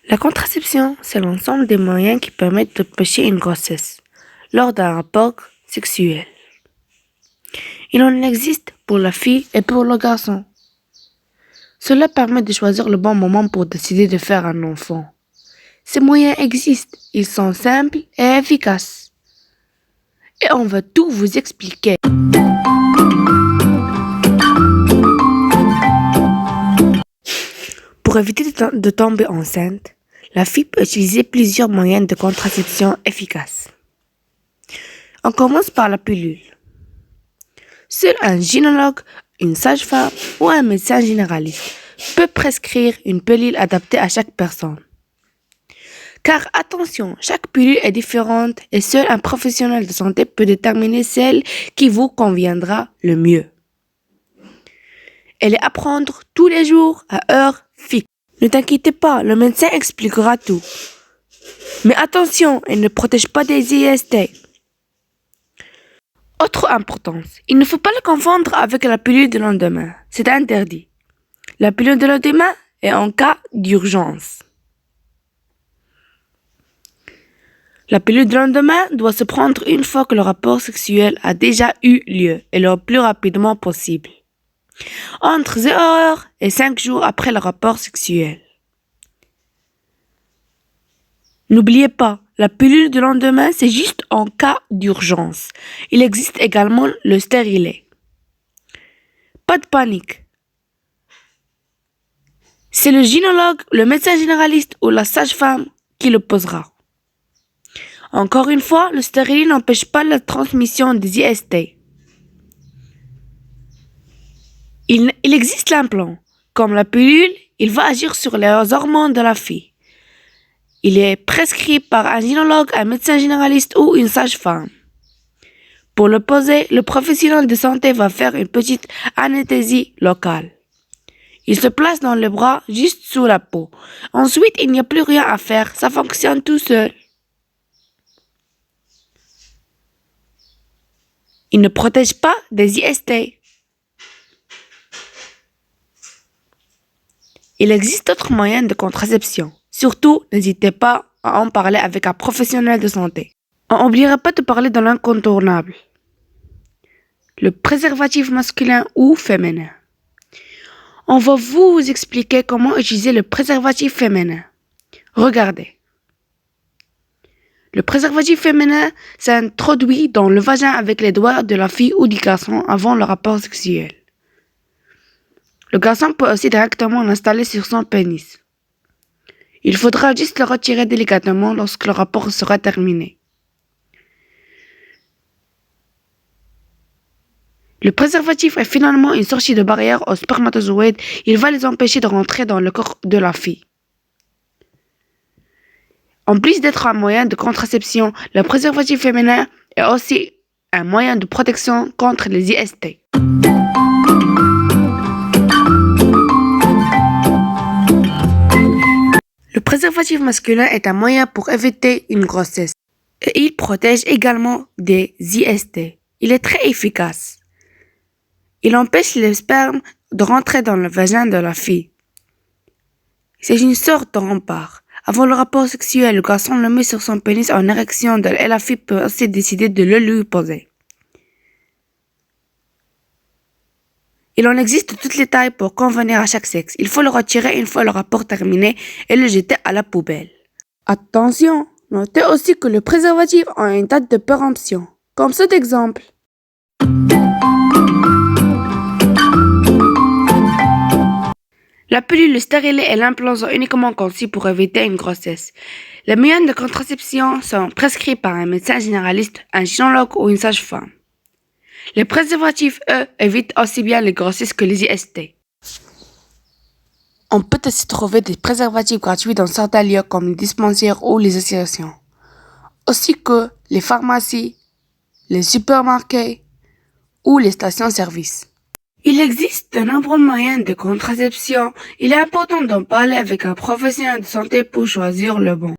La contraception, c'est l'ensemble des moyens qui permettent d'empêcher une grossesse lors d'un rapport sexuel. Il en existe pour la fille et pour le garçon. Cela permet de choisir le bon moment pour décider de faire un enfant. Ces moyens existent, ils sont simples et efficaces. Et on va tout vous expliquer. Pour éviter de tomber enceinte, la fille peut utiliser plusieurs moyens de contraception efficaces. On commence par la pilule. Seul un gynécologue, une sage-femme ou un médecin généraliste peut prescrire une pilule adaptée à chaque personne. Car attention, chaque pilule est différente et seul un professionnel de santé peut déterminer celle qui vous conviendra le mieux. Elle est à prendre tous les jours à heure fixe. Ne t'inquiète pas, le médecin expliquera tout. Mais attention, elle ne protège pas des IST. Autre importance, il ne faut pas le confondre avec la pilule de lendemain. C'est interdit. La pilule de lendemain est en cas d'urgence. La pilule de lendemain doit se prendre une fois que le rapport sexuel a déjà eu lieu et le plus rapidement possible. Entre 0 heures et 5 jours après le rapport sexuel. N'oubliez pas, la pilule de lendemain, c'est juste en cas d'urgence. Il existe également le stérilet. Pas de panique. C'est le gynécologue, le médecin généraliste ou la sage-femme qui le posera. Encore une fois, le stérilet n'empêche pas la transmission des IST. Il existe l'implant. Comme la pilule, il va agir sur les hormones de la fille. Il est prescrit par un gynécologue, un médecin généraliste ou une sage-femme. Pour le poser, le professionnel de santé va faire une petite anesthésie locale. Il se place dans le bras, juste sous la peau. Ensuite, il n'y a plus rien à faire, ça fonctionne tout seul. Il ne protège pas des IST. Il existe d'autres moyens de contraception. Surtout, n'hésitez pas à en parler avec un professionnel de santé. On n'oubliera pas de parler de l'incontournable. Le préservatif masculin ou féminin. On va vous expliquer comment utiliser le préservatif féminin. Regardez. Le préservatif féminin s'introduit dans le vagin avec les doigts de la fille ou du garçon avant le rapport sexuel. Le garçon peut aussi directement l'installer sur son pénis. Il faudra juste le retirer délicatement lorsque le rapport sera terminé. Le préservatif est finalement une sortie de barrière aux spermatozoïdes. Il va les empêcher de rentrer dans le corps de la fille. En plus d'être un moyen de contraception, le préservatif féminin est aussi un moyen de protection contre les IST. Le préservatif masculin est un moyen pour éviter une grossesse. Et il protège également des IST. Il est très efficace. Il empêche les spermes de rentrer dans le vagin de la fille. C'est une sorte de rempart. Avant le rapport sexuel, le garçon le met sur son pénis en érection et la fille peut aussi décider de le lui poser. Il en existe de toutes les tailles pour convenir à chaque sexe. Il faut le retirer une fois le rapport terminé et le jeter à la poubelle. Attention, notez aussi que le préservatif a une date de péremption, comme cet exemple. La pilule, le stérilet et l'implant sont uniquement conçus pour éviter une grossesse. Les moyens de contraception sont prescrits par un médecin généraliste, un gynécologue ou une sage-femme. Les préservatifs, eux, évitent aussi bien les grossesses que les IST. On peut aussi trouver des préservatifs gratuits dans certains lieux comme les dispensaires ou les associations. Aussi que les pharmacies, les supermarchés ou les stations-service. Il existe de nombreux moyens de contraception. Il est important d'en parler avec un professionnel de santé pour choisir le bon.